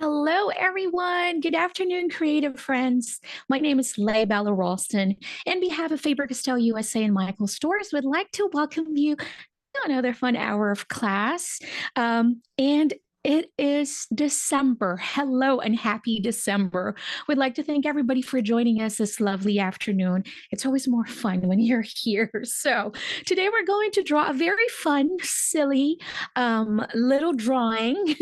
Hello, everyone. Good afternoon, creative friends. My name is Leigh Bella Ralston. On behalf of Faber-Castell USA and Michael Stores, would like to welcome you to another fun hour of class. And it is December. Hello and happy December. We'd like to thank everybody for joining us this lovely afternoon. It's always more fun when you're here. So today we're going to draw a very fun, silly little drawing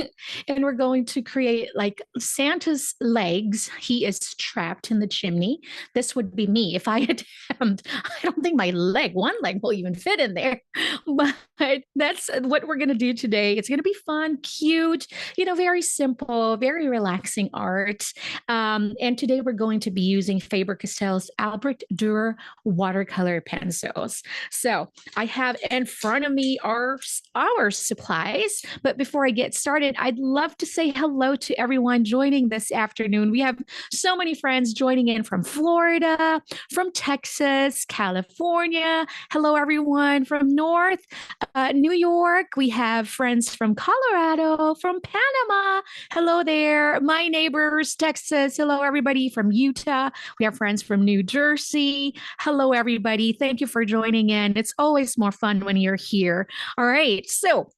and we're going to create like Santa's legs. He is trapped in the chimney. This would be me if I attempt. I don't think one leg will even fit in there, but that's what we're going to do today. It's going to be fun, cute, very simple, very relaxing art. And today we're going to be using Faber-Castell's Albrecht Durer watercolor pencils. So I have in front of me our supplies, but before I get started, I'd love to say hello to everyone joining this afternoon. We have so many friends joining in from Florida, from Texas, California. Hello, everyone from New York. We have friends from Colorado, from Panama. Hello there. My neighbors, Texas. Hello, everybody from Utah. We have friends from New Jersey. Hello, everybody. Thank you for joining in. It's always more fun when you're here. All right. So,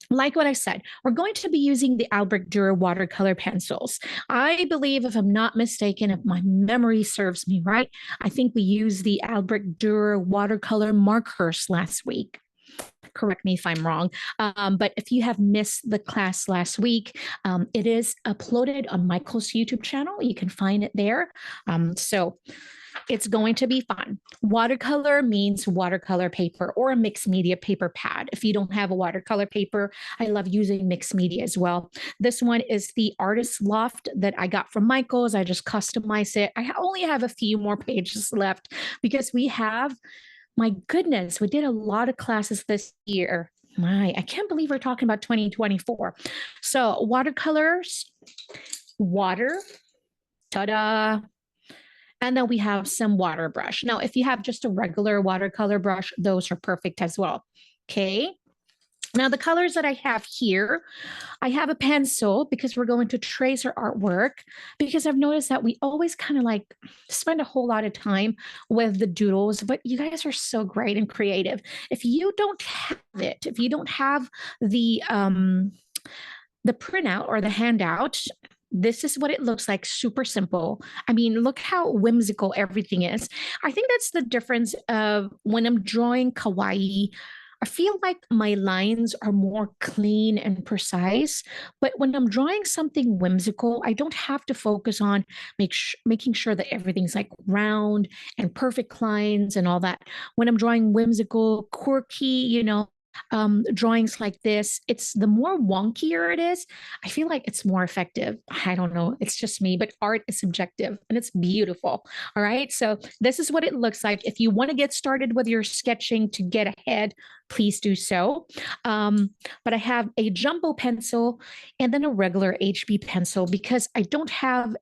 like what I said, we're going to be using the Albrecht Dürer watercolor pencils. I believe, if I'm not mistaken, if my memory serves me right, I think we used the Albrecht Dürer watercolor markers last week. Correct me if I'm wrong. But if you have missed the class last week, it is uploaded on Michael's YouTube channel. You can find it there. So it's going to be fun. Watercolor means watercolor paper or a mixed media paper pad. If you don't have a watercolor paper, I love using mixed media as well. This one is the Artist Loft that I got from Michael's. I just customized it. I only have a few more pages left because my goodness, we did a lot of classes this year. I can't believe we're talking about 2024. So watercolors, water, ta-da. And then we have some water brush. Now, if you have just a regular watercolor brush, those are perfect as well. Okay. Now, the colors that I have here, I have a pencil because we're going to trace our artwork, because I've noticed that we always kind of like spend a whole lot of time with the doodles, but you guys are so great and creative. If you don't have it, if you don't have the printout or the handout, this is what it looks like. Super simple. I mean, look how whimsical everything is. I think that's the difference of when I'm drawing kawaii. I feel like my lines are more clean and precise, but when I'm drawing something whimsical, I don't have to focus on making sure that everything's like round and perfect lines and all that. When I'm drawing whimsical, quirky, drawings like this, it's the more wonkier it is, I feel like it's more effective. I don't know, it's just me, but art is subjective and it's beautiful. All right, so this is what it looks like. If you want to get started with your sketching to get ahead, please do so. But I have a jumbo pencil and then a regular HB pencil because I don't have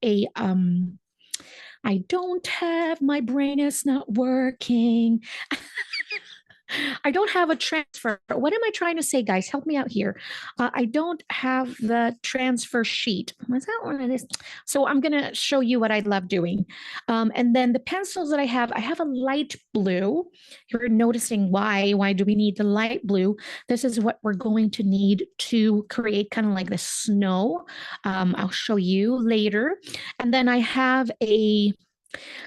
my brain is not working. I don't have a transfer. What am I trying to say, guys? Help me out here. I don't have the transfer sheet. Is that what it is? So I'm going to show you what I love doing. And then the pencils that I have a light blue. You're noticing why. Why do we need the light blue? This is what we're going to need to create kind of like the snow. I'll show you later. And then I have a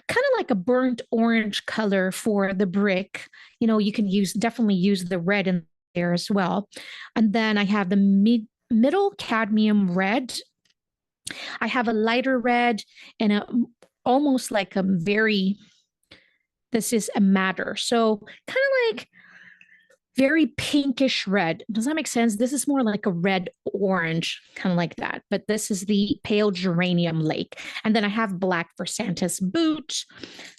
kind of like a burnt orange color for the brick. You can definitely use the red in there as well. And then I have the middle cadmium red. I have a lighter red and almost like this is a madder. So kind of like very pinkish red. Does that make sense? This is more like a red orange, kind of like that. But this is the pale geranium lake. And then I have black for Santa's boot.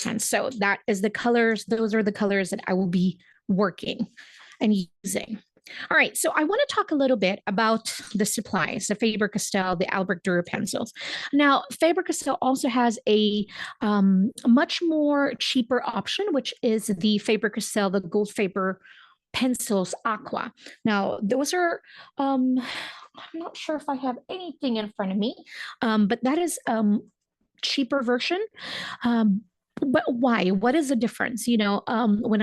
And so that is the colors. Those are the colors that I will be working and using. All right, so I want to talk a little bit about the supplies, the Faber-Castell, the Albrecht Dürer pencils. Now, Faber-Castell also has a much more cheaper option, which is the Faber-Castell, the Gold Faber pencils aqua. Now those are I'm not sure if I have anything in front of me, but that is cheaper version. But why? What is the difference? When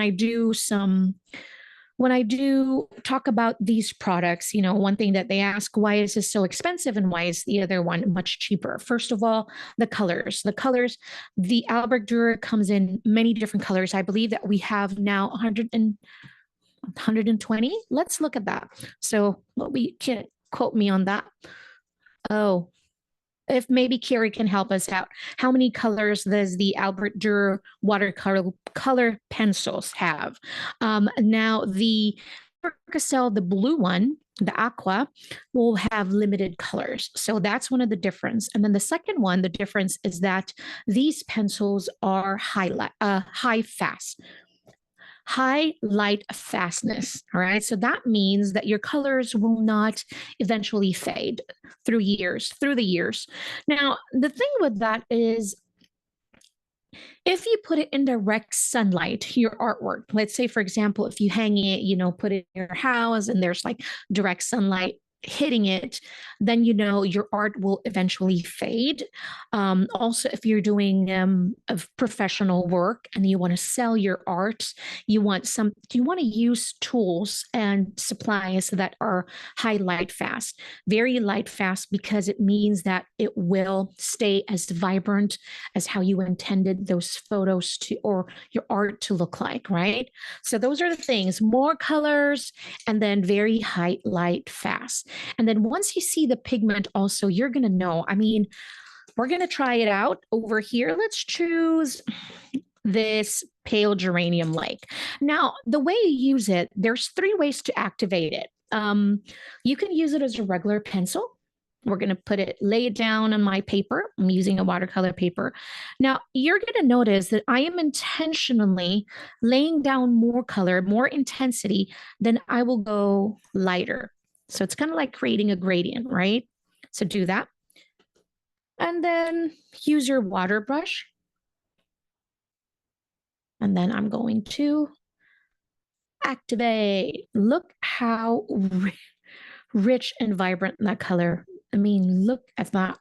I do talk about these products, one thing that they ask, why is this so expensive and why is the other one much cheaper? First of all, the colors. The Albrecht Durer comes in many different colors. I believe that we have now 120. Let's look at that. So what we can quote me on that. Oh, if maybe Carrie can help us out. How many colors does the Albrecht Dürer watercolor pencils have? Now the Faber-Castell, the blue one, the aqua, will have limited colors. So that's one of the difference. And then the second one, the difference is that these pencils are high light fastness. All right. So that means that your colors will not eventually fade through the years. Now, the thing with that is if you put it in direct sunlight, your artwork, let's say, for example, if you hang it, put it in your house and there's like direct sunlight hitting it, then your art will eventually fade. Also, if you're doing a professional work and you want to sell your art, you want to use tools and supplies that are very light fast, because it means that it will stay as vibrant as how you intended those photos to, or your art to look like, right? So those are the things: more colors, and then very high light fast. And then once you see the pigment also, you're going to know. I mean, we're going to try it out over here. Let's choose this pale geranium like. Now, the way you use it, there's 3 ways to activate it. You can use it as a regular pencil. We're going to lay it down on my paper. I'm using a watercolor paper. Now, you're going to notice that I am intentionally laying down more color, more intensity, then I will go lighter. So it's kind of like creating a gradient, right? So do that. And then use your water brush. And then I'm going to activate. Look how rich and vibrant that color. I mean, look at that.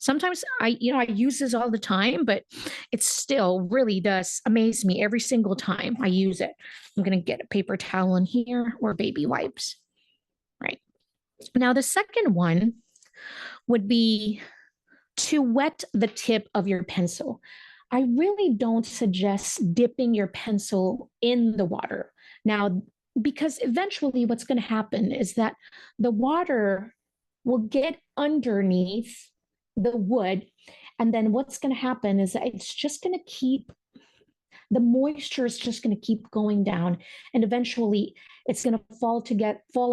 Sometimes I use this all the time, but it still really does amaze me every single time I use it. I'm going to get a paper towel in here, or baby wipes. Right. Now, the second one would be to wet the tip of your pencil. I really don't suggest dipping your pencil in the water. Now, because eventually what's going to happen is that the water will get underneath the wood. And then what's going to happen is that the moisture is just going to keep going down, and eventually it's going to fall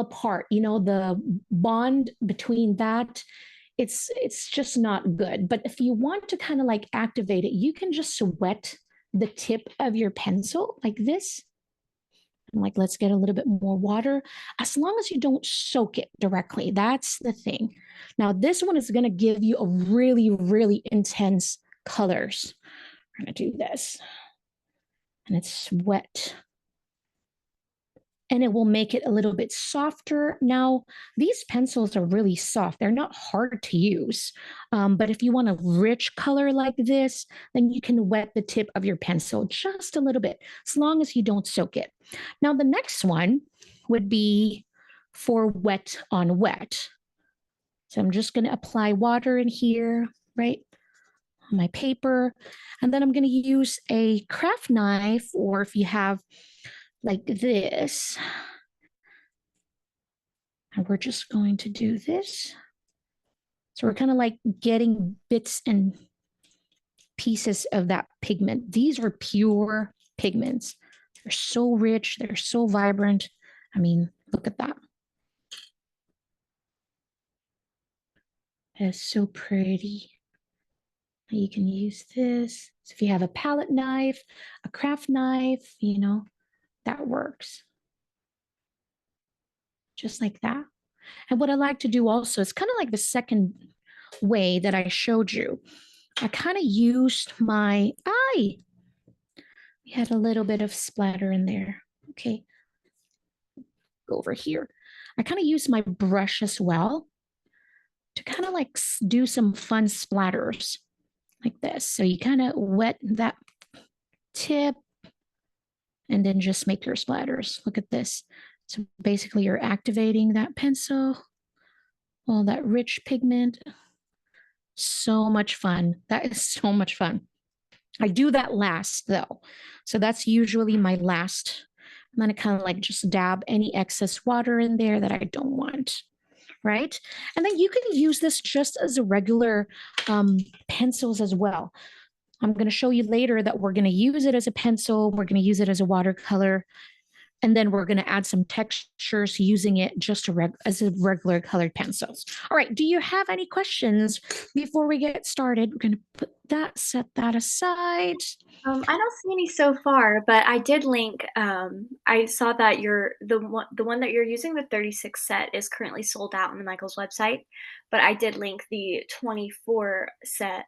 apart. The bond between that, it's just not good. But if you want to kind of like activate it, you can just wet the tip of your pencil like this. Like, let's get a little bit more water, as long as you don't soak it directly. That's the thing. Now, this one is going to give you a really, really intense colors. I'm going to do this. And it's wet. And it will make it a little bit softer. Now, these pencils are really soft. They're not hard to use. But if you want a rich color like this, then you can wet the tip of your pencil just a little bit, as long as you don't soak it. Now, the next one would be for wet on wet. So I'm just going to apply water in here, right, on my paper. And then I'm going to use a craft knife, or if you have like this, and we're just going to do this. So we're kind of like getting bits and pieces of that pigment. These are pure pigments. They're so rich. They're so vibrant. I mean, look at that. It's so pretty. You can use this. So if you have a palette knife, a craft knife, that works. Just like that. And what I like to do also is kind of like the second way that I showed you. I kind of used my eye. We had a little bit of splatter in there. Okay. Go over here. I kind of use my brush as well to kind of like do some fun splatters like this. So you kind of wet that tip and then just make your splatters. Look at this. So basically you're activating that pencil, all that rich pigment. So much fun. That is so much fun. I do that last though. So that's usually my last. I'm going to kind of like just dab any excess water in there that I don't want. Right. And then you can use this just as a regular pencils as well. I'm going to show you later that we're going to use it as a pencil. We're going to use it as a watercolor. And then we're going to add some textures using it just as a regular colored pencils. All right. Do you have any questions before we get started? We're going to put that, set that aside. I don't see any so far, but I did link. I saw that the one that you're using, the 36 set, is currently sold out on the Michaels website. But I did link the 24 set,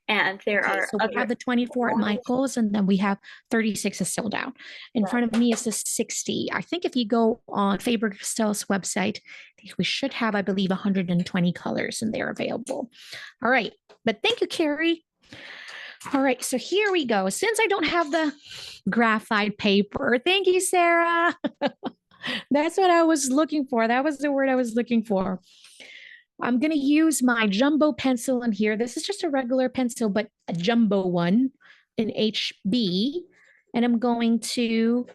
and there Okay, are so we have the 24 at Michael's, and then we have 36 is sold out. In front of me is the 60. I think if you go on Faber-Castell's website, we should have, I believe, 120 colors, and they're available. All right, but thank you, Carrie. All right, so here we go. Since I don't have the graphite paper, thank you, Sarah. That's what I was looking for. That was the word I was looking for. I'm going to use my jumbo pencil in here. This is just a regular pencil, but a jumbo one in HB. And I'm going to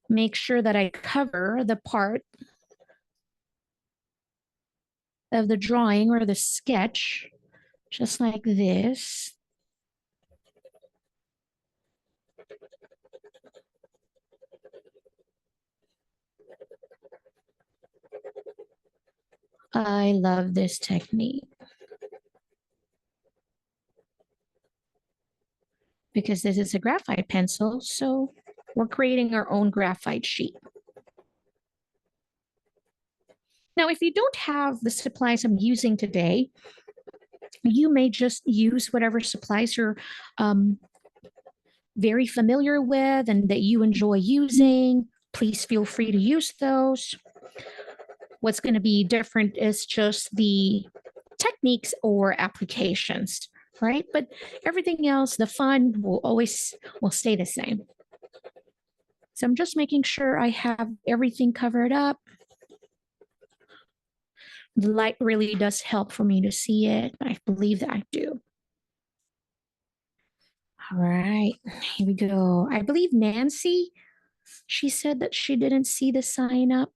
make sure that I cover the part of the drawing or the sketch, just like this. I love this technique because this is a graphite pencil, so we're creating our own graphite sheet. Now, if you don't have the supplies I'm using today, you may just use whatever supplies you're very familiar with and that you enjoy using. Please feel free to use those. What's going to be different is just the techniques or applications, right? But everything else, the fun will stay the same. So I'm just making sure I have everything covered up. The light really does help for me to see it. I believe that I do. All right, here we go. I believe Nancy, she said that she didn't see the sign up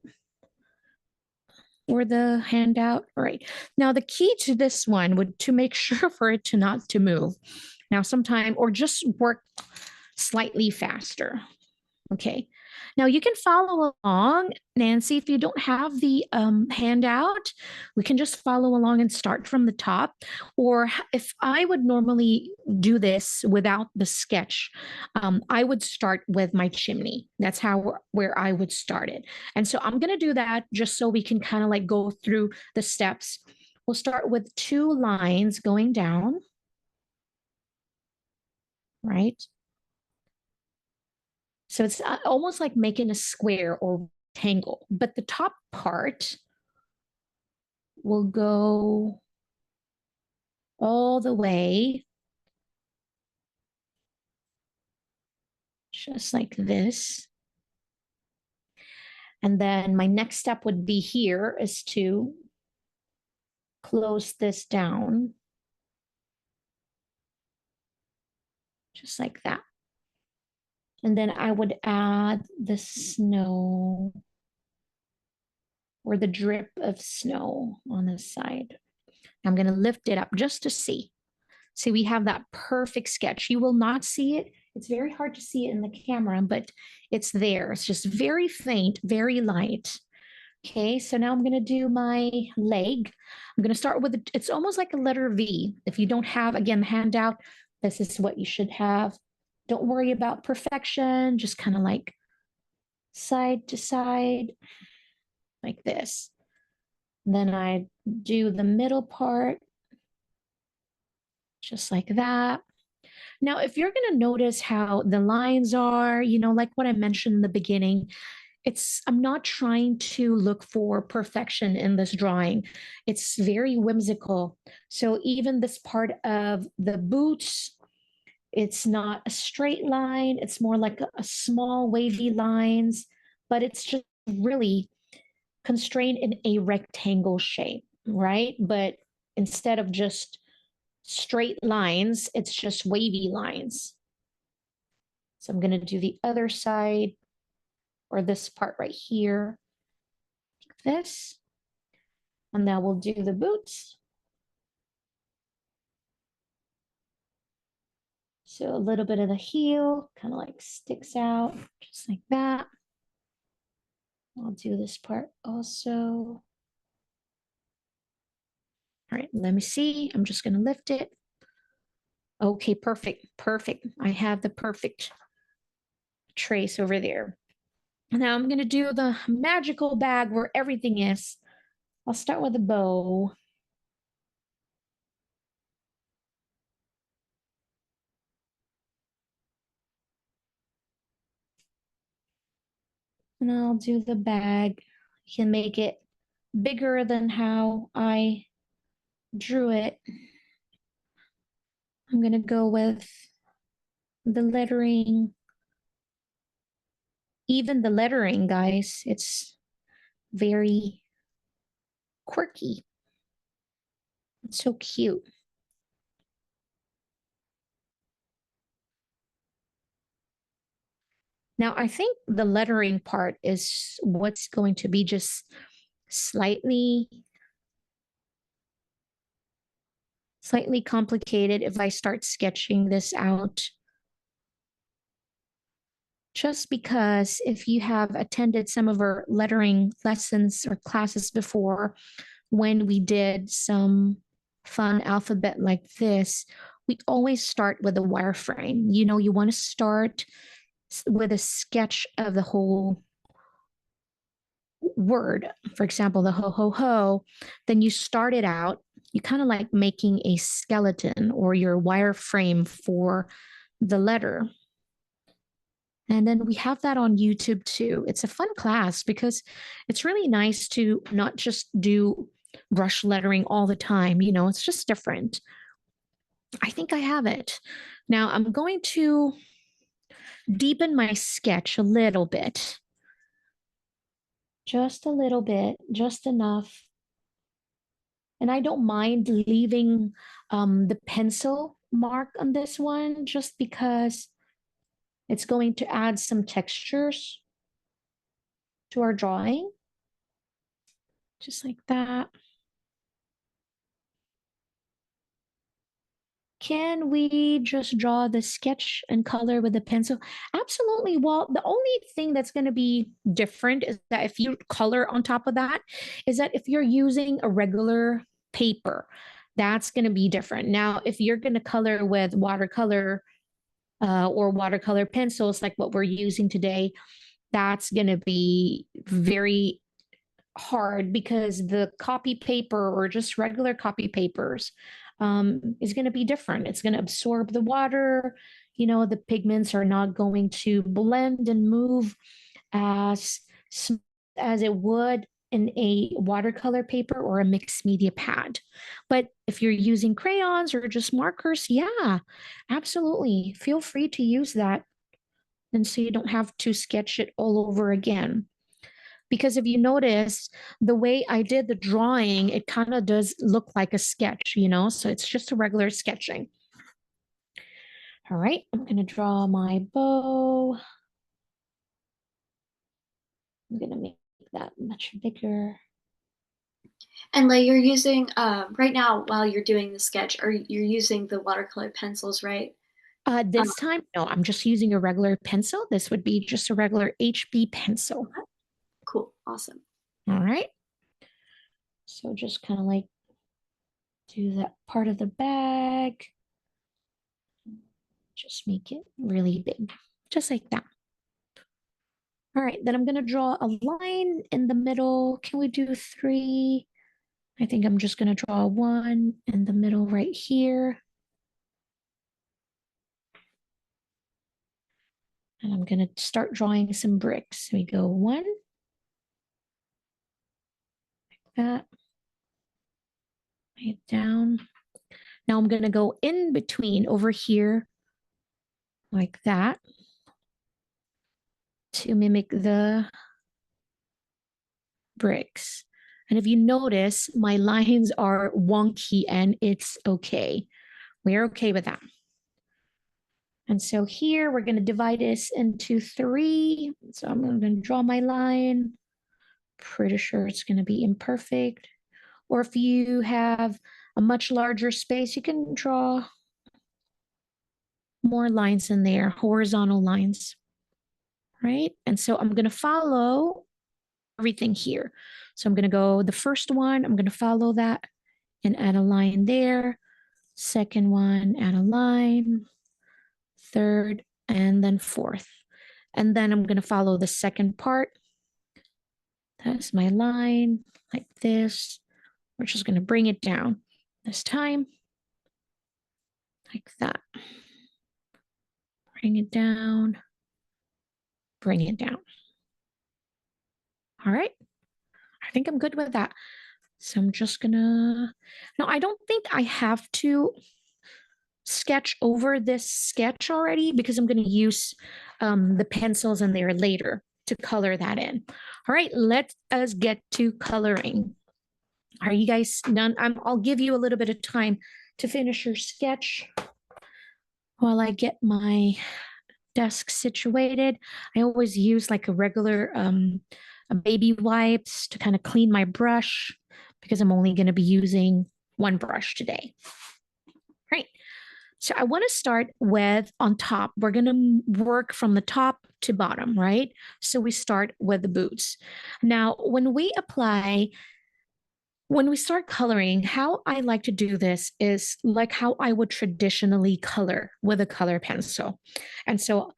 or the handout. All right. Now the key to this one would to make sure for it to not to move. Now sometime or just work slightly faster. Okay. Now you can follow along, Nancy. If you don't have the handout, we can just follow along and start from the top. Or if I would normally do this without the sketch, I would start with my chimney. That's where I would start it. And so I'm going to do that just so we can kind of like go through the steps. We'll start with 2 lines going down, right? So it's almost like making a square or rectangle, but the top part will go all the way, just like this. And then my next step would be here is to close this down, just like that. And then I would add the snow or the drip of snow on the side. I'm going to lift it up just to see. See, we have that perfect sketch. You will not see it. It's very hard to see it in the camera, but it's there. It's just very faint, very light. Okay, so now I'm going to do my leg. I'm going to start with, it's almost like a letter V. If you don't have, again, the handout, this is what you should have. Don't worry about perfection, just kind of like side to side, like this. Then I do the middle part, just like that. Now, if you're going to notice how the lines are, like what I mentioned in the beginning, I'm not trying to look for perfection in this drawing. It's very whimsical. So even this part of the boots, it's not a straight line. It's more like a small wavy lines, but it's just really constrained in a rectangle shape, right? But instead of just straight lines, it's just wavy lines. So I'm going to do the other side, or this part right here, like this. And now we'll do the boots. So a little bit of the heel kind of like sticks out, just like that. I'll do this part also. All right, let me see. I'm just going to lift it. Okay, perfect, perfect. I have the perfect trace over there. Now I'm going to do the magical bag where everything is. I'll start with a bow. And I'll do the bag. You can make it bigger than how I drew it. I'm going to go with the lettering. Even the lettering, guys, it's very quirky. It's so cute. Now, I think the lettering part is what's going to be just slightly complicated if I start sketching this out. Just because if you have attended some of our lettering lessons or classes before, when we did some fun alphabet like this, we always start with a wireframe. You know, you want to start with a sketch of the whole word. For example, the ho, ho, ho. Then you start it out, you kind of like making a skeleton or your wireframe for the letter. And then we have that on YouTube too. It's a fun class because it's really nice to not just do brush lettering all the time. You know, it's just different. I think I have it. Now I'm going to deepen my sketch a little bit. Just a little bit, just enough. And I don't mind leaving the pencil mark on this one just because it's going to add some textures to our drawing. Just like that. Can we just draw the sketch and color with a pencil? Absolutely. Well, the only thing that's going to be different is that if you color on top of that, is that if you're using a regular paper, that's going to be different. Now, if you're going to color with watercolor or watercolor pencils like what we're using today, that's going to be very hard because the copy paper or just regular copy papers is going to be different. It's going to absorb the water. You know, the pigments are not going to blend and move as smooth as it would in a watercolor paper or a mixed media pad. But if you're using crayons or just markers, yeah, absolutely. Feel free to use that. And so you don't have to sketch it all over again. Because if you notice the way I did the drawing, it kind of does look like a sketch, you know, so it's just a regular sketching. All right, I'm going to draw my bow. I'm going to make that much bigger. And like you're using right now while you're doing the sketch, or you're using the watercolor pencils, right? This time, no, I'm just using a regular pencil. This would be just a regular HB pencil. Cool, awesome. All right. So just kind of like do that part of the bag. Just make it really big, just like that. All right, then I'm going to draw a line in the middle. Can we do 3? I think I'm just going to draw 1 in the middle right here. And I'm going to start drawing some bricks. We go one, like that, lay it down. Now I'm going to go in between over here, like that, to mimic the bricks. And if you notice, my lines are wonky and it's okay. We're okay with that. And so here we're going to divide this into 3. So I'm going to draw my line. Pretty sure it's going to be imperfect. Or if you have a much larger space, you can draw more lines in there, horizontal lines, right? And so I'm going to follow everything here. So I'm going to go the first one, I'm going to follow that and add a line there. Second one, add a line. Third, and then fourth. And then I'm going to follow the second part. That's my line, like this. We're just going to bring it down this time, like that. Bring it down, bring it down. All right. I think I'm good with that. So I'm just gonna, no, I don't think I have to sketch over this sketch already because I'm gonna use the pencils in there later to color that in. All right, let us get to coloring. Are you guys done? I'll give you a little bit of time to finish your sketch while I get my desk situated. I always use like a regular baby wipes to kind of clean my brush because I'm only going to be using one brush today. Right. So I want to start with on top. We're going to work from the top to bottom, right? So we start with the boots. Now, when we start coloring, how I like to do this is like how I would traditionally color with a color pencil. And so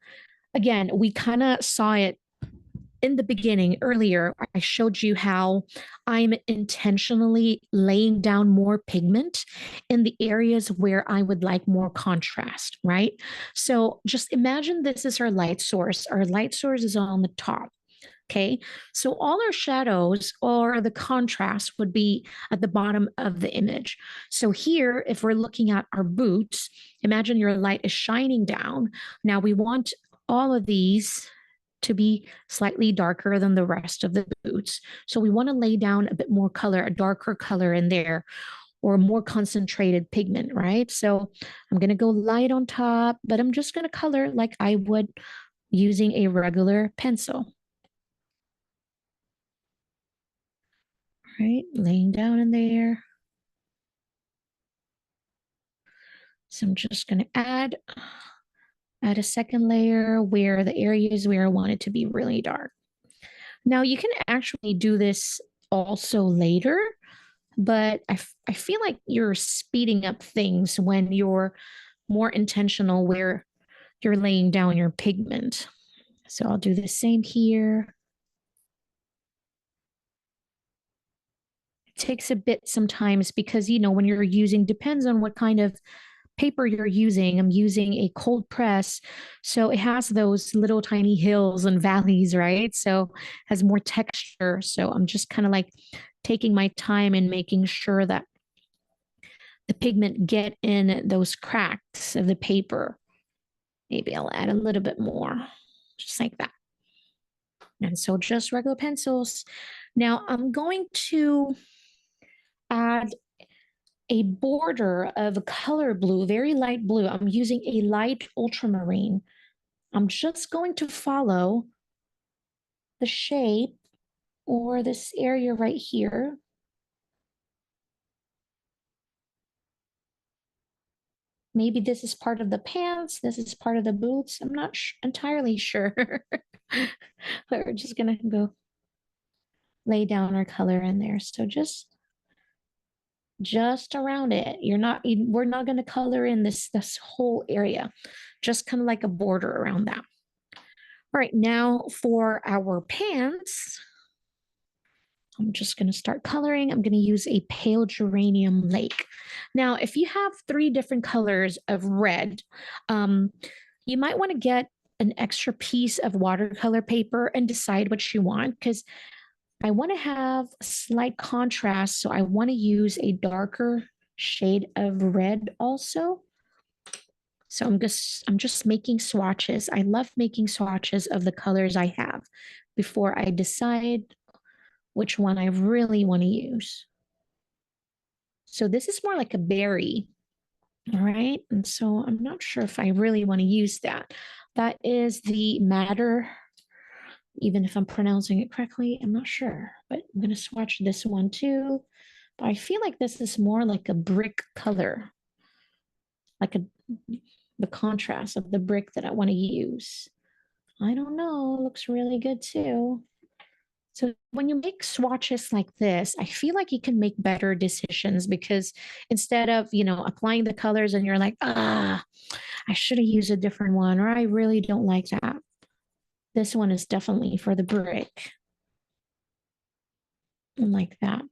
again, we kind of saw it in the beginning earlier. I showed you how I'm intentionally laying down more pigment in the areas where I would like more contrast, right? So just imagine this is our light source. Our light source is on the top. Okay, so all our shadows or the contrast would be at the bottom of the image. So here, if we're looking at our boots, imagine your light is shining down. Now we want all of these to be slightly darker than the rest of the boots. So we want to lay down a bit more color, a darker color in there, or more concentrated pigment, right? So I'm going to go light on top, but I'm just going to color like I would using a regular pencil. Right, laying down in there. So I'm just going to add a second layer where the areas where I want it to be really dark. Now you can actually do this also later, but I feel like you're speeding up things when you're more intentional where you're laying down your pigment. So I'll do the same here. It takes a bit sometimes because, you know, when you're using, depends on what kind of paper you're using. I'm using a cold press, so it has those little tiny hills and valleys, right? So has more texture. So I'm just kind of like taking my time and making sure that the pigment get in those cracks of the paper. Maybe I'll add a little bit more, just like that. And so just regular pencils. Now I'm going to add a border of a color blue, very light blue. I'm using a light ultramarine. I'm just going to follow the shape or this area right here. Maybe this is part of the pants. This is part of the boots. I'm not entirely sure. We're just going to go lay down our color in there. So just around it. We're not going to color in this whole area. Just kind of like a border around that. All right, now for our pants, I'm just going to start coloring. I'm going to use a pale geranium lake. Now, if you have 3 different colors of red, you might want to get an extra piece of watercolor paper and decide what you want, because I want to have a slight contrast. So I want to use a darker shade of red also. So I'm just making swatches. I love making swatches of the colors I have before I decide which one I really want to use. So this is more like a berry. All right. And so I'm not sure if I really want to use that. That is the madder. Even if I'm pronouncing it correctly, I'm not sure, but I'm going to swatch this one too. But I feel like this is more like a brick color, like the contrast of the brick that I want to use. I don't know, looks really good too. So when you make swatches like this, I feel like you can make better decisions, because instead of, applying the colors and you're like, I should have used a different one, or I really don't like that. This one is definitely for the brick. Like that.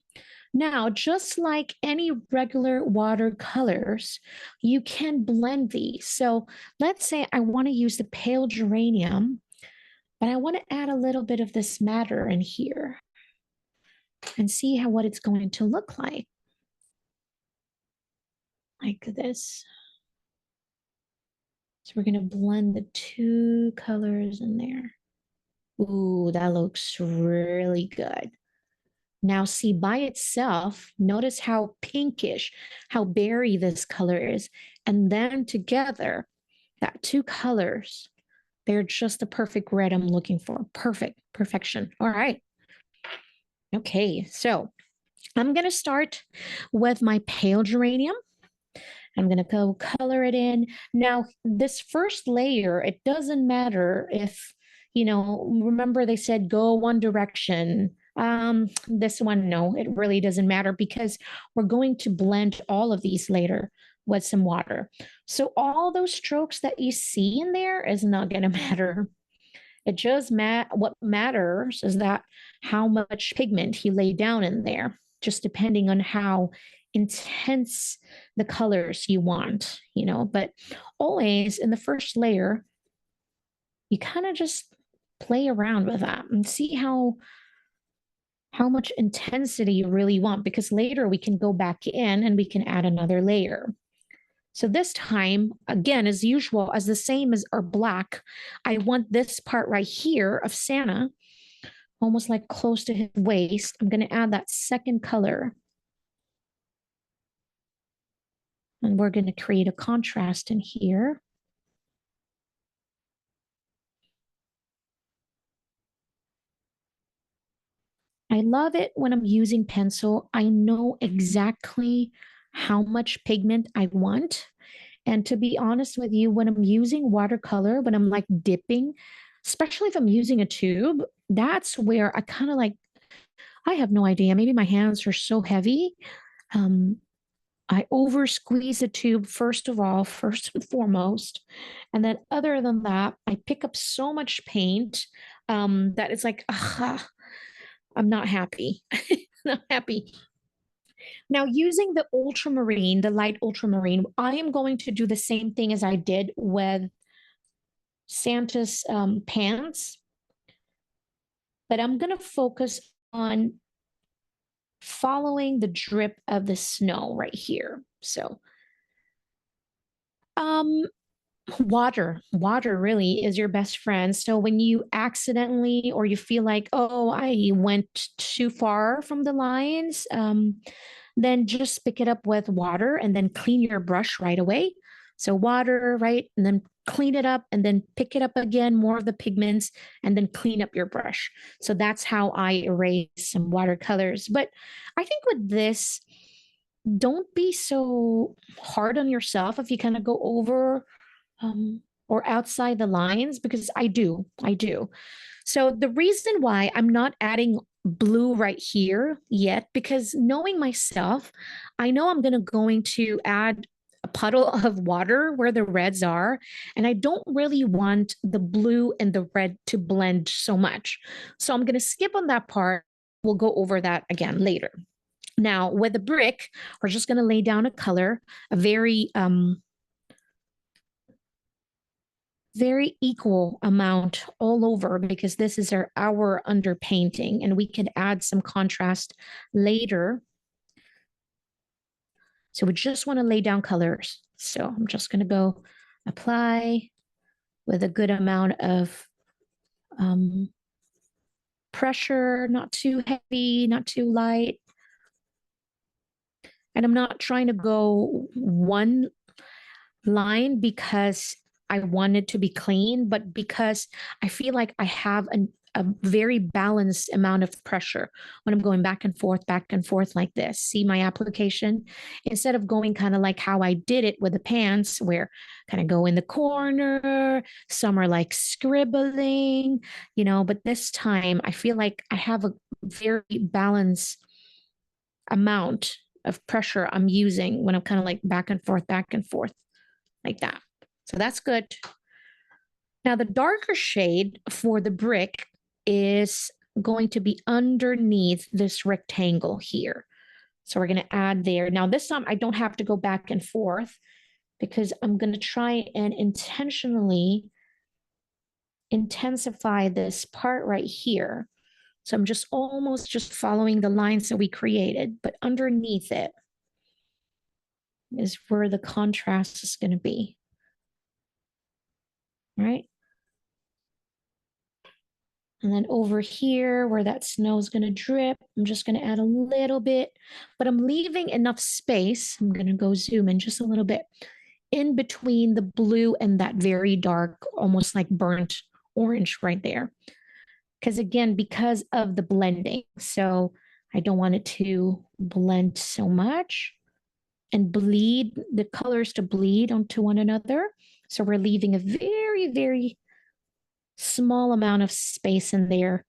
Now, just like any regular watercolors, you can blend these. So let's say I want to use the pale geranium, but I want to add a little bit of this madder in here and see what it's going to look like this. So we're going to blend the two colors in there. Ooh, that looks really good. Now see, by itself, notice how pinkish, how berry this color is. And then together, that two colors, they're just the perfect red I'm looking for. Perfection. All right. Okay, so I'm going to start with my pale geranium. I'm going to go color it in. Now, this first layer, it doesn't matter if, remember they said go one direction. This one, no, it really doesn't matter, because we're going to blend all of these later with some water. So all those strokes that you see in there is not going to matter. It just what matters is that how much pigment he laid down in there, just depending on how intense the colors you want, but always in the first layer, you kind of just play around with that and see how much intensity you really want, because later we can go back in and we can add another layer. So this time, again, as usual, as the same as our black, I want this part right here of Santa, almost like close to his waist. I'm going to add that second color. And we're going to create a contrast in here. I love it when I'm using pencil. I know exactly how much pigment I want. And to be honest with you, when I'm using watercolor, when I'm like dipping, especially if I'm using a tube, that's where I kind of like, I have no idea. Maybe my hands are so heavy. I over squeeze the tube, first and foremost. And then other than that, I pick up so much paint that it's like, I'm not happy. Not happy. Now, using the ultramarine, the light ultramarine, I am going to do the same thing as I did with Santa's pants, but I'm going to focus on following the drip of the snow right here. So, water really is your best friend. So when you accidentally, or you feel like, oh, I went too far from the lines, then just pick it up with water and then clean your brush right away. So water, right? And then clean it up and then pick it up again, more of the pigments, and then clean up your brush. So that's how I erase some watercolors. But I think with this, don't be so hard on yourself if you kind of go over or outside the lines, because I do. So the reason why I'm not adding blue right here yet, because knowing myself, I know I'm going to add a puddle of water where the reds are, and I don't really want the blue and the red to blend so much. So I'm going to skip on that part. We'll go over that again later. Now, with the brick, we're just going to lay down a color, a very very equal amount all over because this is our underpainting, and we can add some contrast later. So we just want to lay down colors. So I'm just going to go apply with a good amount of pressure, not too heavy, not too light. And I'm not trying to go one line because I want it to be clean, but because I feel like I have a very balanced amount of pressure when I'm going back and forth like this. See my application? Instead of going kind of like how I did it with the pants, where kind of go in the corner, some are like scribbling, but this time I feel like I have a very balanced amount of pressure I'm using when I'm kind of like back and forth like that. So that's good. Now the darker shade for the brick is going to be underneath this rectangle here. So we're going to add there. Now this time I don't have to go back and forth because I'm going to try and intentionally intensify this part right here. So I'm just almost just following the lines that we created, but underneath it is where the contrast is going to be. Right? And then over here where that snow is going to drip, I'm just going to add a little bit, but I'm leaving enough space. I'm going to go zoom in just a little bit in between the blue and that very dark, almost like burnt orange right there. Because again, because of the blending. So I don't want it to blend so much and bleed the colors to bleed onto one another. So we're leaving a very, very small amount of space in there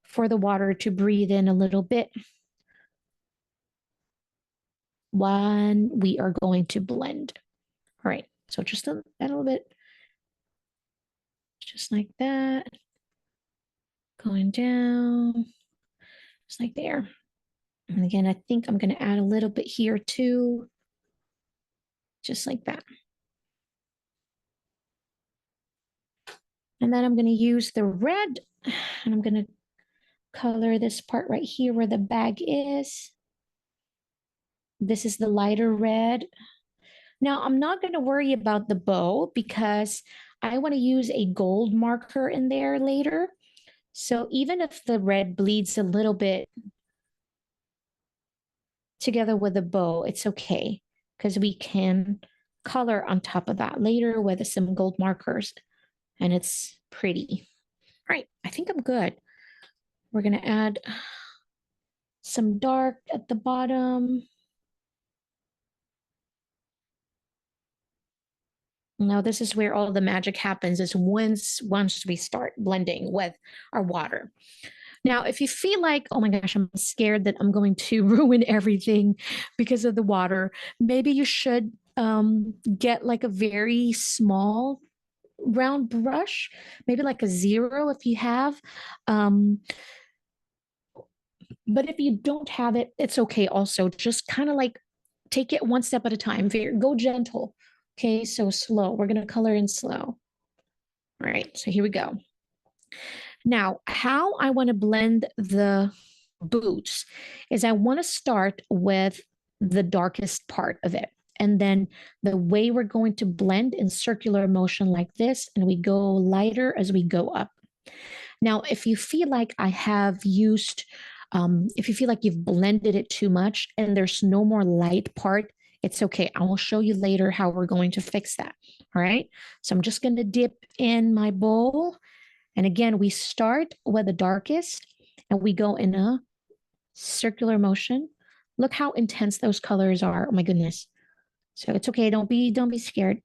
for the water to breathe in a little bit when we are going to blend. All right, so just a little bit, just like that, going down, just like there. And again, I think I'm going to add a little bit here too, just like that. And then I'm going to use the red, and I'm going to color this part right here where the bag is. This is the lighter red. Now, I'm not going to worry about the bow because I want to use a gold marker in there later. So even if the red bleeds a little bit together with the bow, it's okay because we can color on top of that later with some gold markers, and it's pretty. All right, I think I'm good. We're going to add some dark at the bottom. Now this is where all the magic happens, is once we start blending with our water. Now, if you feel like, oh my gosh, I'm scared that I'm going to ruin everything because of the water, maybe you should get like a very small round brush, maybe like a 0 if you have. But if you don't have it, it's okay also. Just kind of like take it one step at a time. Go gentle. Okay, so slow. We're going to color in slow. All right, so here we go. Now, how I want to blend the boots is I want to start with the darkest part of it. And then the way we're going to blend in circular motion like this, and we go lighter as we go up. Now, if you feel like I have used, if you feel like you've blended it too much and there's no more light part, it's okay. I will show you later how we're going to fix that. All right. So I'm just going to dip in my bowl. And again, we start with the darkest and we go in a circular motion. Look how intense those colors are. Oh my goodness. So it's okay. Don't be scared.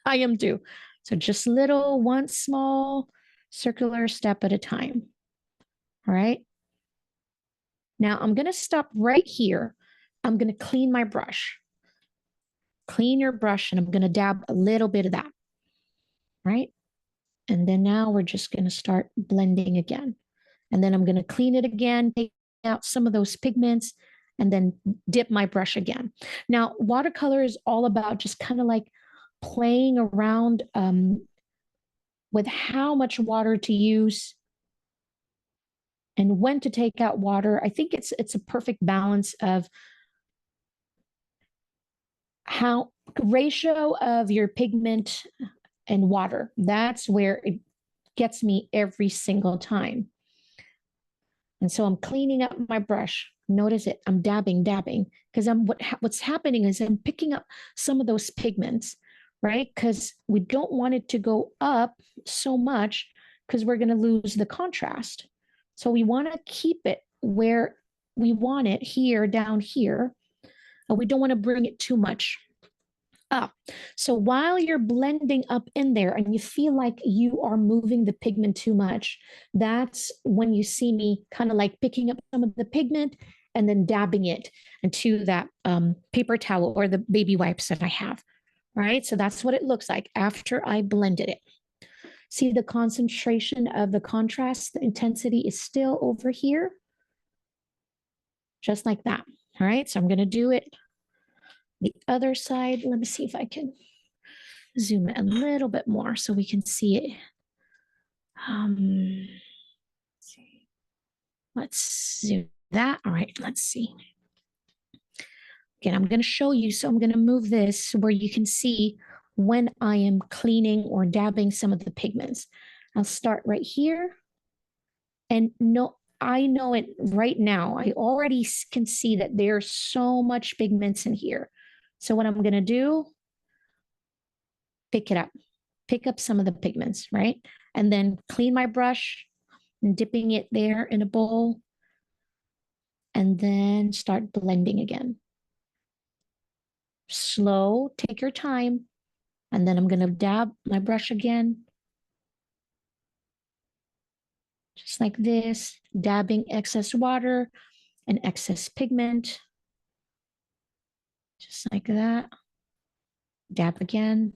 I am too. So just one small circular step at a time. All right. Now I'm going to stop right here. I'm going to clean my brush. Clean your brush, and I'm going to dab a little bit of that. Right. And then now we're just going to start blending again. And then I'm going to clean it again, take out some of those pigments, and then dip my brush again. Now, watercolor is all about just kind of like playing around with how much water to use and when to take out water. I think it's a perfect balance of how ratio of your pigment and water. That's where it gets me every single time. And so I'm cleaning up my brush. Notice it, I'm dabbing, because what's happening is I'm picking up some of those pigments, right? Because we don't want it to go up so much because we're going to lose the contrast. So we want to keep it where we want it here, down here. And we don't want to bring it too much up. So while you're blending up in there and you feel like you are moving the pigment too much, that's when you see me kind of like picking up some of the pigment and then dabbing it into that paper towel or the baby wipes that I have, right? So that's what it looks like after I blended it. See the concentration of the contrast, the intensity is still over here, just like that. All right, so I'm going to do it the other side. Let me see if I can zoom in a little bit more so we can see it. Let's zoom that. All right, let's see. Again, I'm going to show you. So I'm going to move this where you can see when I am cleaning or dabbing some of the pigments. I'll start right here. And no, I know it right now. I already can see that there's so much pigments in here. So what I'm going to do, pick up some of the pigments, right? And then clean my brush and dipping it there in a bowl. And then start blending again. Slow, take your time. And then I'm going to dab my brush again. Just like this, dabbing excess water and excess pigment. Just like that. Dab again.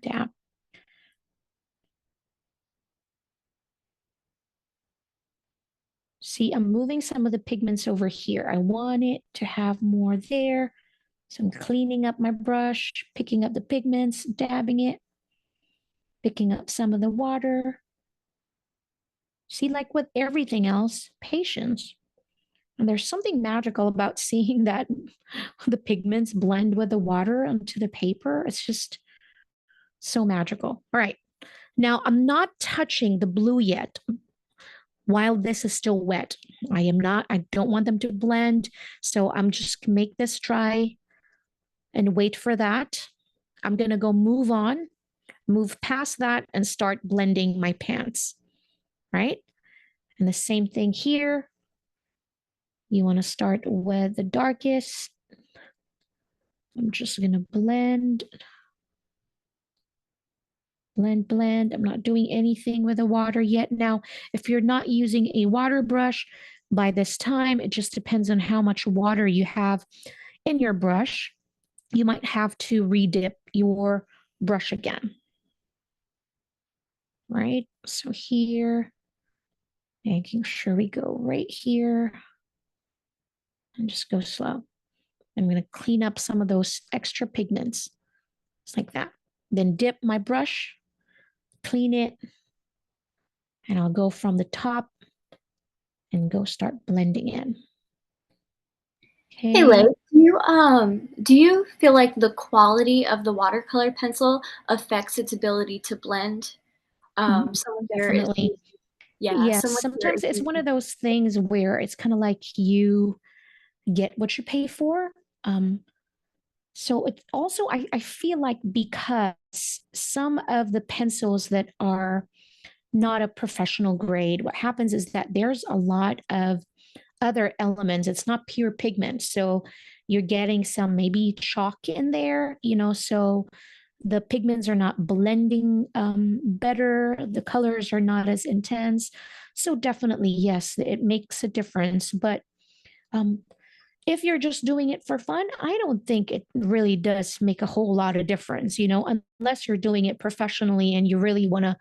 Dab. See, I'm moving some of the pigments over here. I want it to have more there. So I'm cleaning up my brush, picking up the pigments, dabbing it, picking up some of the water. See, like with everything else, patience. And there's something magical about seeing that the pigments blend with the water onto the paper. It's just so magical. All right. Now I'm not touching the blue yet while this is still wet. I don't want them to blend. So I'm just make this dry and wait for that. I'm going to go move past that and start blending my pants, right? And the same thing here. You want to start with the darkest. I'm just going to blend. I'm not doing anything with the water yet. Now, if you're not using a water brush by this time, it just depends on how much water you have in your brush. You might have to redip your brush again. Right? So here, making sure we go right here and just go slow. I'm going to clean up some of those extra pigments, just like that. Then dip my brush, clean it, and I'll go from the top and go start blending in. Okay. Hey, Lay, do you feel like the quality of the watercolor pencil affects its ability to blend? Definitely. Yes, sometimes it's one of those things where it's kind of like you get what you pay for. So it also, I feel like because some of the pencils that are not a professional grade, what happens is that there's a lot of other elements. It's not pure pigment. So you're getting some maybe chalk in there, so the pigments are not blending better. The colors are not as intense. So definitely, yes, it makes a difference. But if you're just doing it for fun, I don't think it really does make a whole lot of difference, unless you're doing it professionally and you really want to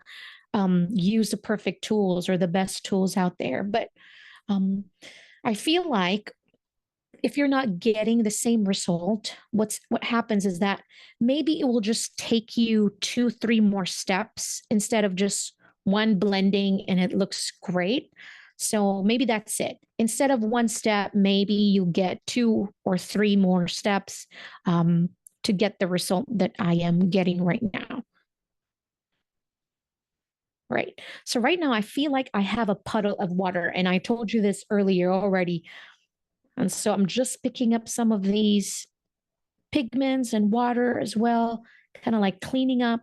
use the perfect tools or the best tools out there. But I feel like if you're not getting the same result, what happens is that maybe it will just take you 2, 3 more steps instead of just one blending and it looks great. So maybe that's it. Instead of one step, maybe you get 2 or 3 more steps to get the result that I am getting right now. Right. So right now I feel like I have a puddle of water, and I told you this earlier already. And so I'm just picking up some of these pigments and water as well, kind of like cleaning up.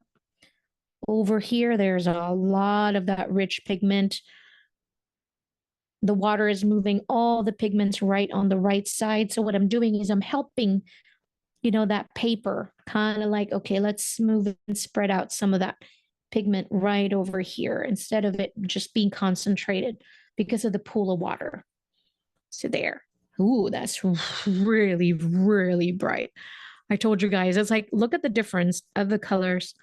Over here, there's a lot of that rich pigment. The water is moving all the pigments right on the right side. So what I'm doing is I'm helping, that paper kind of like, okay, let's move and spread out some of that pigment right over here instead of it just being concentrated because of the pool of water. So there. Ooh, that's really, really bright. I told you guys, it's like, look at the difference of the colors.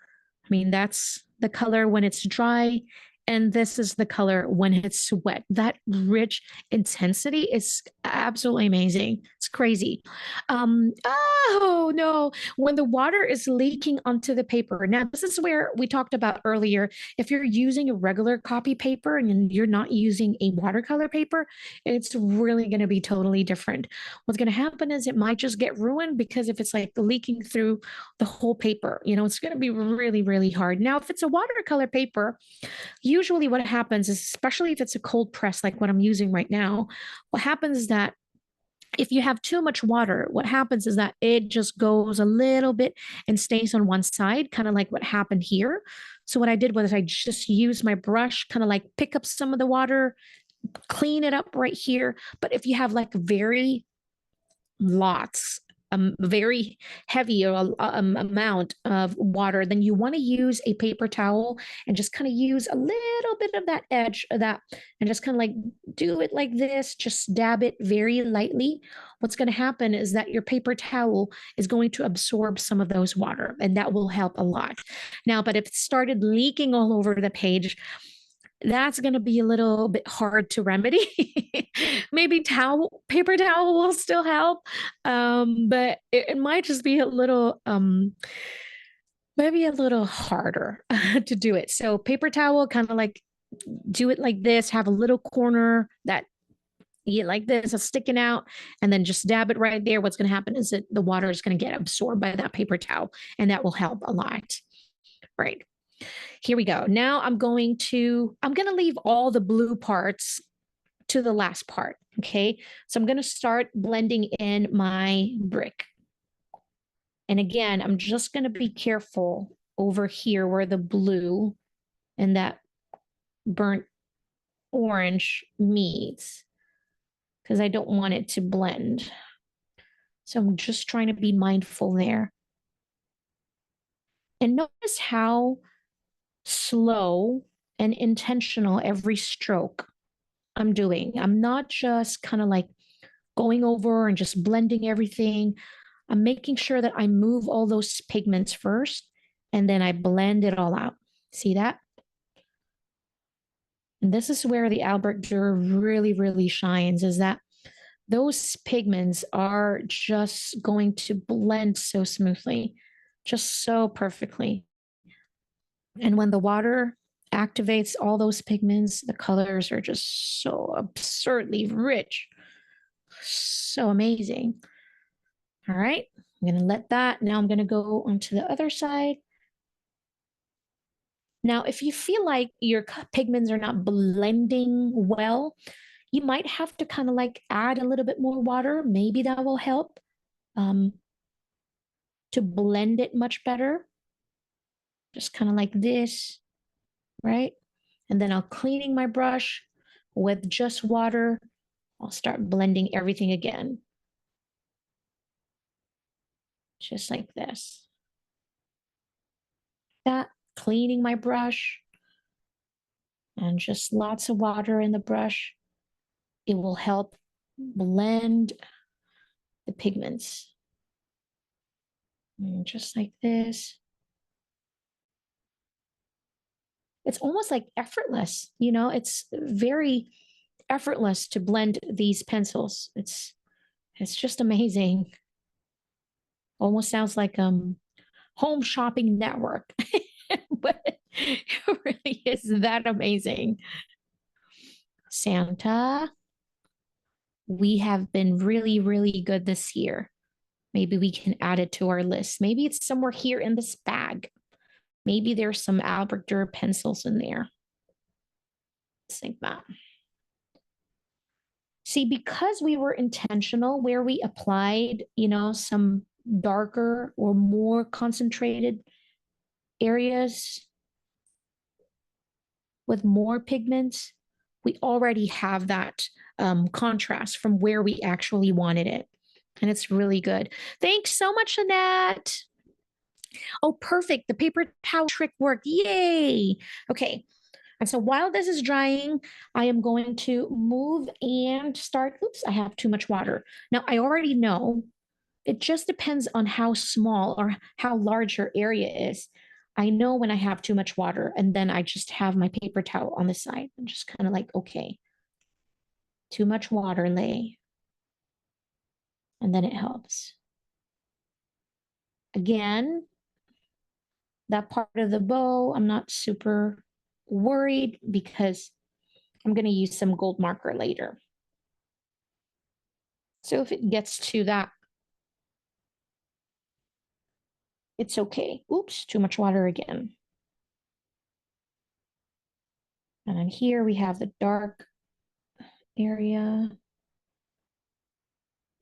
I mean, that's the color when it's dry, and this is the color when it's wet. That rich intensity is absolutely amazing. It's crazy. Oh no, when the water is leaking onto the paper. Now, this is where we talked about earlier. If you're using a regular copy paper and you're not using a watercolor paper, it's really going to be totally different. What's going to happen is it might just get ruined because if it's like leaking through the whole paper, it's going to be really, really hard. Now, if it's a watercolor paper, usually what happens is, especially if it's a cold press like what I'm using right now, what happens is that if you have too much water, what happens is that it just goes a little bit and stays on one side, kind of like what happened here. So what I did was I just used my brush, kind of like pick up some of the water, clean it up right here. But if you have like very lots, very heavy amount of water, then you want to use a paper towel and just kind of use a little bit of that edge of that and just kind of like do it like this, just dab it very lightly. What's going to happen is that your paper towel is going to absorb some of those water, and that will help a lot. Now, but if it started leaking all over the page, that's going to be a little bit hard to remedy. Maybe paper towel will still help, but it might just be maybe a little harder to do it. So paper towel, kind of like do it like this, have a little corner that you like this, it's sticking out, and then just dab it right there. What's going to happen is that the water is going to get absorbed by that paper towel, and that will help a lot. Right. Here we go. Now I'm going to leave all the blue parts to the last part. Okay. So I'm going to start blending in my brick. And again, I'm just going to be careful over here where the blue and that burnt orange meets, because I don't want it to blend. So I'm just trying to be mindful there. And notice how slow and intentional every stroke I'm doing. I'm not just kind of like going over and just blending everything. I'm making sure that I move all those pigments first, and then I blend it all out. See that? And this is where the Albrecht Durer really, really shines, is that those pigments are just going to blend so smoothly, just so perfectly. And when the water activates all those pigments, the colors are just so absurdly rich. So amazing. All right, I'm going to let that. Now I'm going to go onto the other side. Now, if you feel like your pigments are not blending well, you might have to kind of like add a little bit more water. Maybe that will help to blend it much better. Just kind of like this, right? And then I'll cleaning my brush with just water. I'll start blending everything again. Just like this. That, cleaning my brush and just lots of water in the brush. It will help blend the pigments. And just like this. It's almost like effortless, it's very effortless to blend these pencils. It's It's just amazing. Almost sounds like Home Shopping Network, but it really is that amazing. Santa, we have been really, really good this year. Maybe we can add it to our list. Maybe it's somewhere here in this bag. Maybe there's some Albrecht Durer pencils in there. Let's think that. See, because we were intentional where we applied, some darker or more concentrated areas with more pigments, we already have that contrast from where we actually wanted it. And it's really good. Thanks so much, Annette. Oh, perfect. The paper towel trick worked. Yay. Okay. And so while this is drying, I am going to move and start. Oops, I have too much water. Now, I already know it just depends on how small or how large your area is. I know when I have too much water, and then I just have my paper towel on the side and just kind of like, okay, too much water, Lay. And then it helps. Again, that part of the bow, I'm not super worried because I'm going to use some gold marker later. So if it gets to that, it's okay. Oops, too much water again. And then here we have the dark area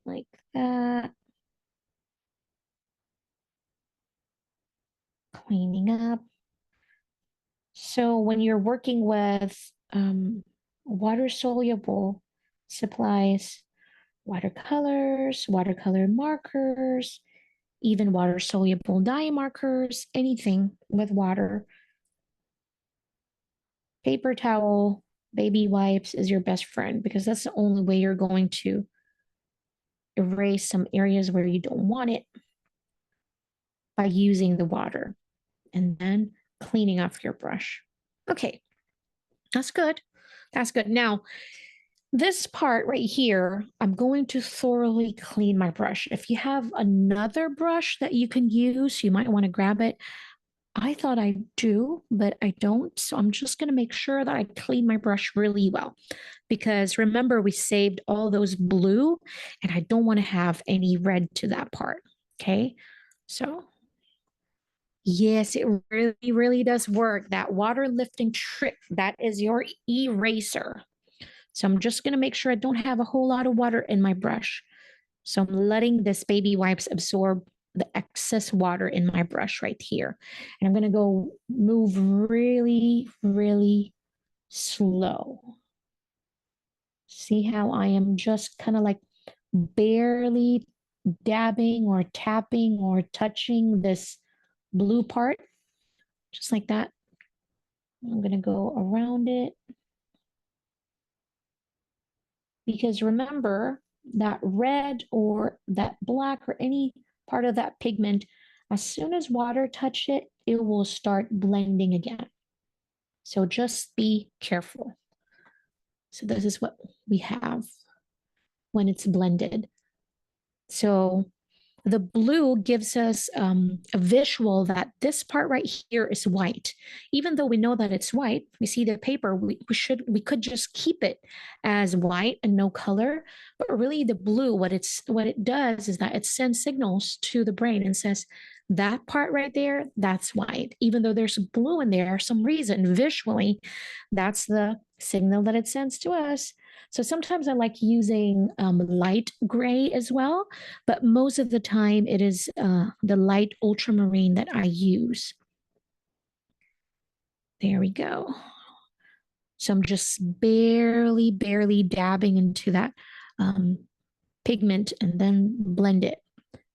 like that. Cleaning up. So when you're working with water-soluble supplies, watercolors, watercolor markers, even water-soluble dye markers, anything with water, paper towel, baby wipes is your best friend because that's the only way you're going to erase some areas where you don't want it by using the water and then cleaning off your brush. Okay, that's good. That's good. Now, this part right here, I'm going to thoroughly clean my brush. If you have another brush that you can use, you might want to grab it. I thought I do, but I don't. So I'm just going to make sure that I clean my brush really well. Because remember, we saved all those blue, and I don't want to have any red to that part. Okay, so yes, it really, really does work. That water lifting trick, that is your eraser. So I'm just going to make sure I don't have a whole lot of water in my brush. So I'm letting this baby wipes absorb the excess water in my brush right here. And I'm going to go move really, really slow. See how I am just kind of like barely dabbing or tapping or touching this blue part, just like that. I'm going to go around it. Because remember that red or that black or any part of that pigment, as soon as water touch it, it will start blending again. So just be careful. So this is what we have when it's blended. So the blue gives us a visual that this part right here is white. Even though we know that it's white, we see the paper, we could just keep it as white and no color. But really the blue, what it does is that it sends signals to the brain and says, that part right there, that's white. Even though there's blue in there, some reason visually, that's the signal that it sends to us. So sometimes I like using light gray as well, but most of the time it is the light ultramarine that I use. There we go. So I'm just barely dabbing into that pigment and then blend it.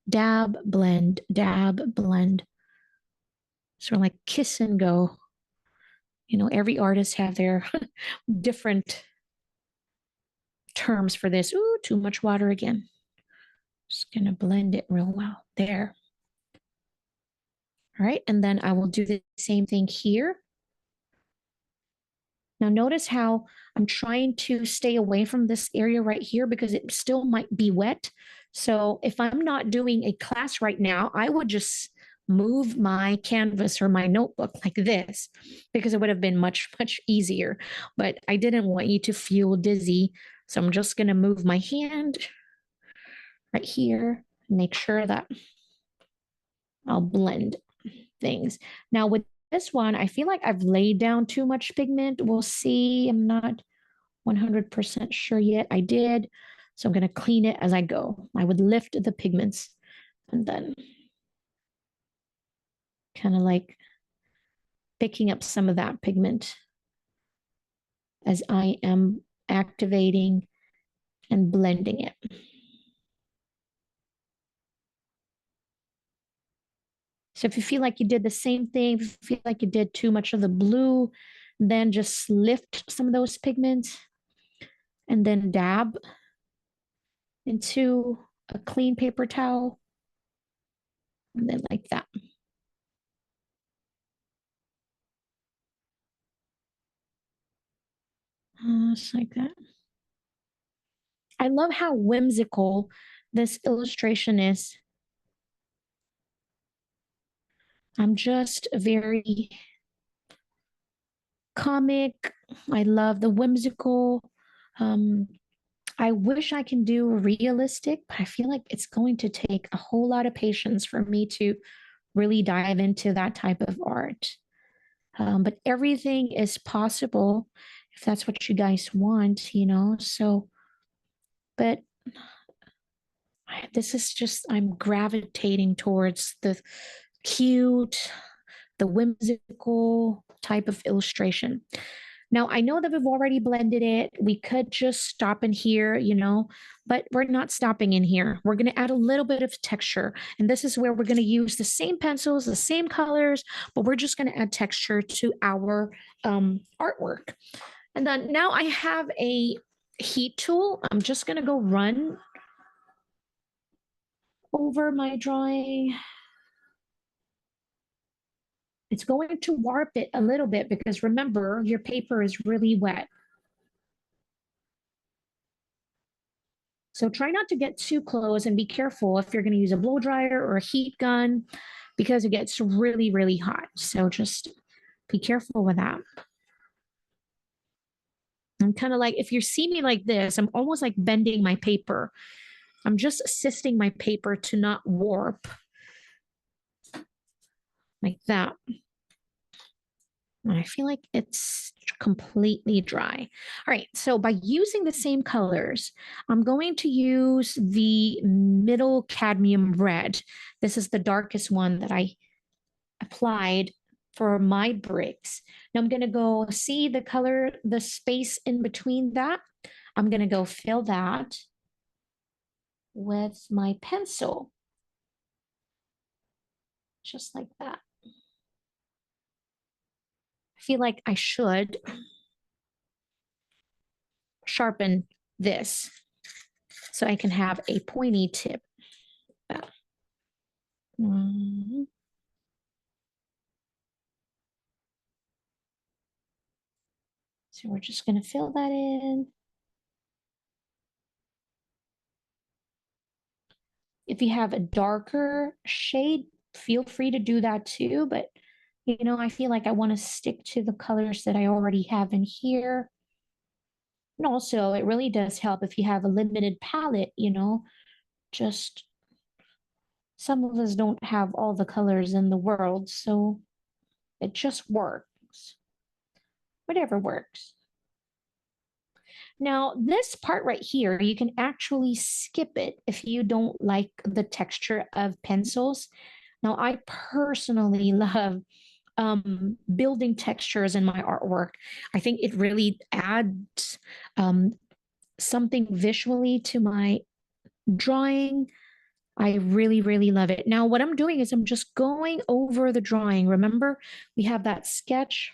Dab, blend, blend. Sort of like kiss and go. You know, every artist have their different terms for this. Ooh, too much water again. Just gonna blend it real well. There. All right, and then I will do the same thing here. Now notice how I'm trying to stay away from this area right here because it still might be wet. So if I'm not doing a class right now, I would just move my canvas or my notebook like this because it would have been much, much easier. But I didn't want you to feel dizzy. So I'm just going to move my hand right here, make sure that I'll blend things. Now with this one, I feel like I've laid down too much pigment. We'll see. I'm not 100% sure yet. I did. So I'm going to clean it as I go. I would lift the pigments and then kind of like picking up some of that pigment as I am activating and blending it. So if you feel like you did the same thing, if you feel like you did too much of the blue, then just lift some of those pigments and then dab into a clean paper towel. And then like that. Just like that. I love how whimsical this illustration is. I'm just very comic. I love the whimsical. I wish I can do realistic, but I feel like it's going to take a whole lot of patience for me to really dive into that type of art. But everything is possible if that's what you guys want, you know. So, but this is just, I'm gravitating towards the cute, the whimsical type of illustration. Now, I know that we've already blended it. We could just stop in here, you know, but we're not stopping in here. We're going to add a little bit of texture. And this is where we're going to use the same pencils, the same colors, but we're just going to add texture to our artwork. And then now I have a heat tool. I'm just going to go run over my drawing. It's going to warp it a little bit because remember, your paper is really wet. So try not to get too close and be careful if you're going to use a blow dryer or a heat gun because it gets really, really hot. So just be careful with that. I'm kind of like, if you see me like this, I'm almost like bending my paper. I'm just assisting my paper to not warp like that. And I feel like it's completely dry. All right, so by using the same colors, I'm going to use the middle cadmium red. This is the darkest one that I applied for my bricks. Now I'm going to go see the color, the space in between that. I'm going to go fill that with my pencil, just like that. I feel like I should sharpen this so I can have a pointy tip. So we're just going to fill that in. If you have a darker shade, feel free to do that too. But, you know, I feel like I want to stick to the colors that I already have in here. And also, it really does help if you have a limited palette, you know, just some of us don't have all the colors in the world. So it just works. Whatever works. Now, this part right here, you can actually skip it if you don't like the texture of pencils. Now, I personally love building textures in my artwork. I think it really adds something visually to my drawing. I really, really love it. Now, what I'm doing is I'm just going over the drawing. Remember, we have that sketch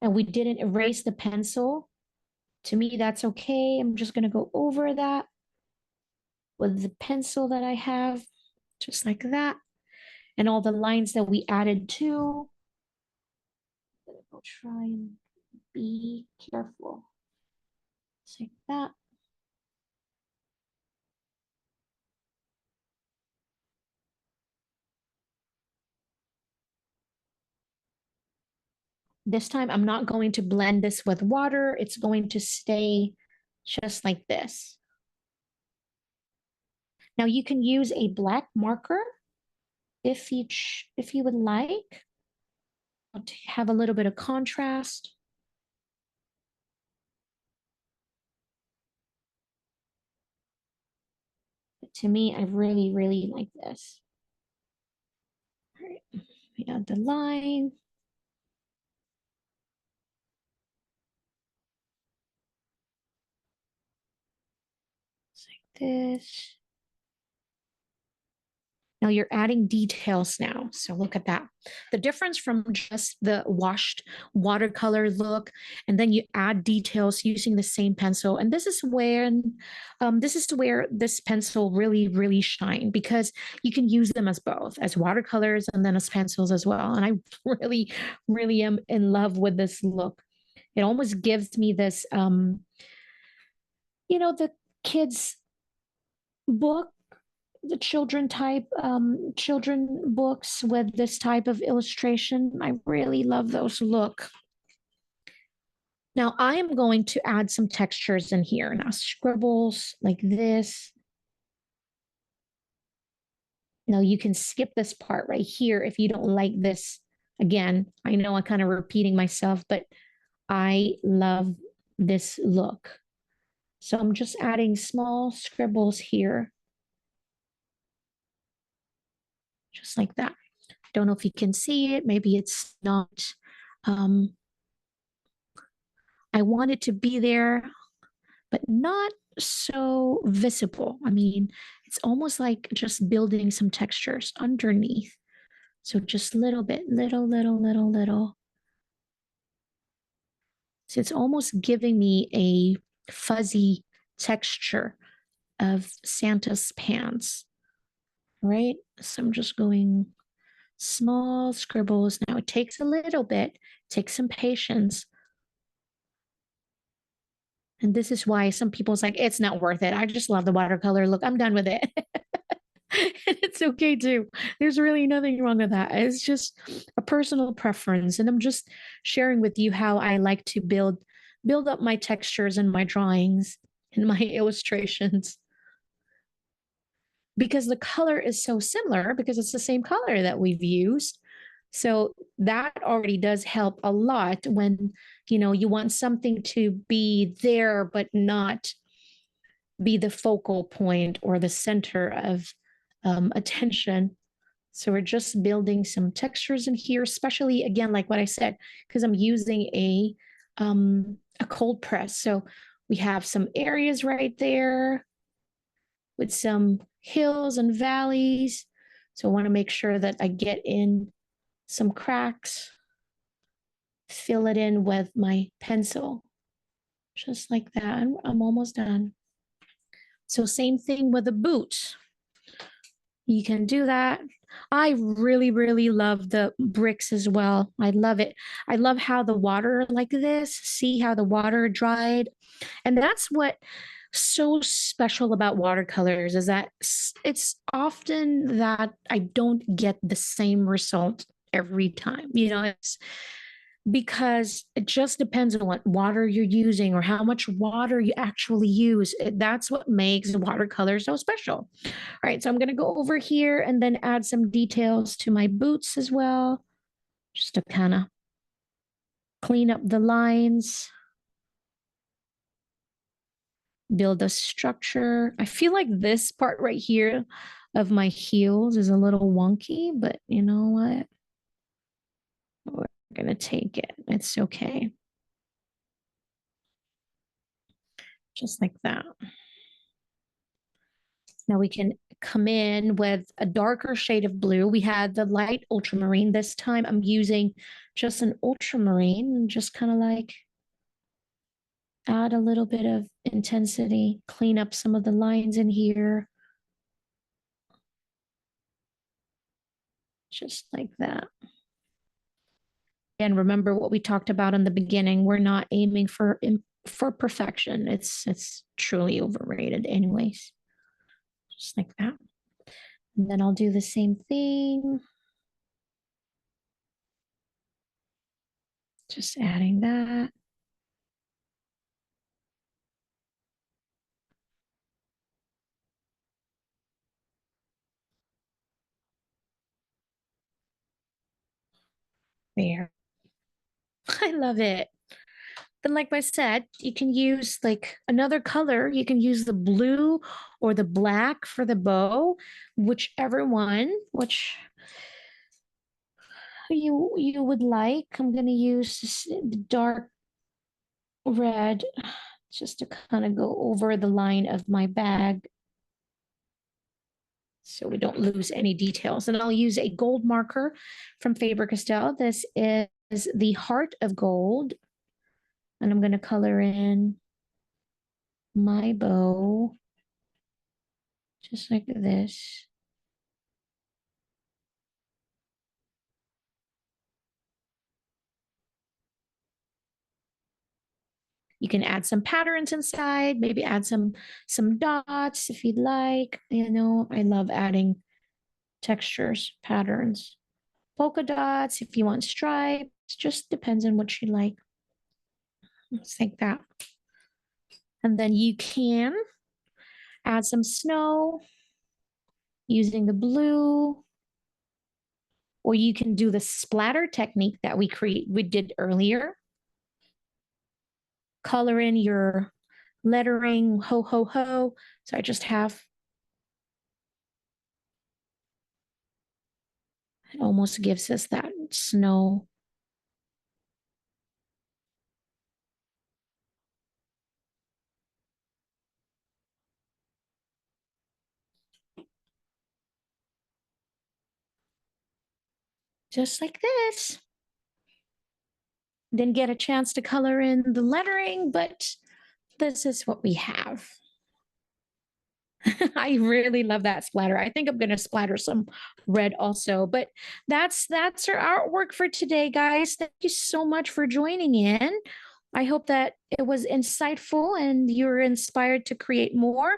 and we didn't erase the pencil. To me, that's okay. I'm just going to go over that with the pencil that I have, just like that. And all the lines that we added to. I'll try and be careful. Just like that. This time I'm not going to blend this with water. It's going to stay just like this. Now you can use a black marker if you would like to have a little bit of contrast. But to me, I really, really like this. All right, we add the line. Just like this. Now you're adding details now. So look at that. The difference from just the washed watercolor look, and then you add details using the same pencil. And this is where this pencil really, really shine, because you can use them as both, as watercolors and then as pencils as well. And I really, really am in love with this look. It almost gives me this, the kids book, the children books with this type of illustration. I really love those look. Now I am going to add some textures in here. Now scribbles like this. Now you can skip this part right here if you don't like this. Again, I know I'm kind of repeating myself, but I love this look. So I'm just adding small scribbles here. Just like that. Don't know if you can see it. Maybe it's not. I want it to be there, but not so visible. I mean, it's almost like just building some textures underneath. So just little bit, little. So it's almost giving me a fuzzy texture of Santa's pants, right? So I'm just going small scribbles. Now it takes a little bit, takes some patience. And this is why some people's like, it's not worth it. I just love the watercolor look. I'm done with it. And it's okay too. There's really nothing wrong with that. It's just a personal preference. And I'm just sharing with you how I like to build up my textures and my drawings and my illustrations. Because the color is so similar, because it's the same color that we've used. So that already does help a lot when, you want something to be there, but not be the focal point or the center of attention. So we're just building some textures in here, especially again, like what I said, because I'm using a cold press. So we have some areas right there with some hills and valleys. So I want to make sure that I get in some cracks, fill it in with my pencil, just like that. I'm almost done. So same thing with the boot. You can do that. I really, really love the bricks as well. I love it. I love how the water like this, see how the water dried. And that's what so special about watercolors is that it's often that I don't get the same result every time. It's because it just depends on what water you're using or how much water you actually use. That's what makes watercolor so special. All right, so I'm going to go over here and then add some details to my boots as well, just to kind of clean up the lines, build a structure. I feel like this part right here of my heels is a little wonky, but you know what? We're going to take it. It's okay. Just like that. Now we can come in with a darker shade of blue. We had the light ultramarine. This time I'm using just an ultramarine and just kind of like add a little bit of intensity, clean up some of the lines in here. Just like that. And remember what we talked about in the beginning. We're not aiming for perfection. It's truly overrated anyways. Just like that. And then I'll do the same thing. Just adding that. There. I love it. Then, like I said, you can use like another color. You can use the blue or the black for the bow, whichever one, which you would like. I'm going to use this dark red just to kind of go over the line of my bag so we don't lose any details. And I'll use a gold marker from Faber-Castell. This is the Heart of Gold. And I'm going to color in my bow just like this. You can add some patterns inside, maybe add some dots if you'd like. You know, I love adding textures, patterns, polka dots if you want stripes. Just depends on what you like. Just like that. And then you can add some snow using the blue, or you can do the splatter technique that we did earlier. Color in your lettering, ho, ho, ho. So I just have, it almost gives us that snow. Just like this. Didn't get a chance to color in the lettering, but this is what we have. I really love that splatter. I think I'm going to splatter some red also, but that's our artwork for today, guys. Thank you so much for joining in. I hope that it was insightful and you're inspired to create more,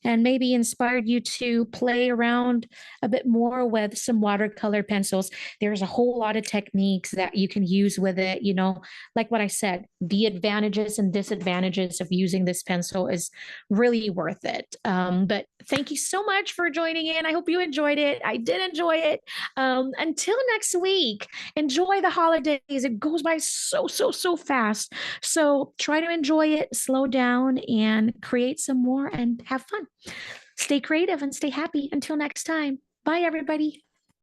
and maybe inspired you to play around a bit more with some watercolor pencils. There's a whole lot of techniques that you can use with it. You know, like what I said, the advantages and disadvantages of using this pencil is really worth it. But thank you so much for joining in. I hope you enjoyed it. I did enjoy it. Until next week, enjoy the holidays. It goes by so fast. So try to enjoy it, slow down, and create some more and have fun. Stay creative and stay happy. Until next time. Bye, everybody.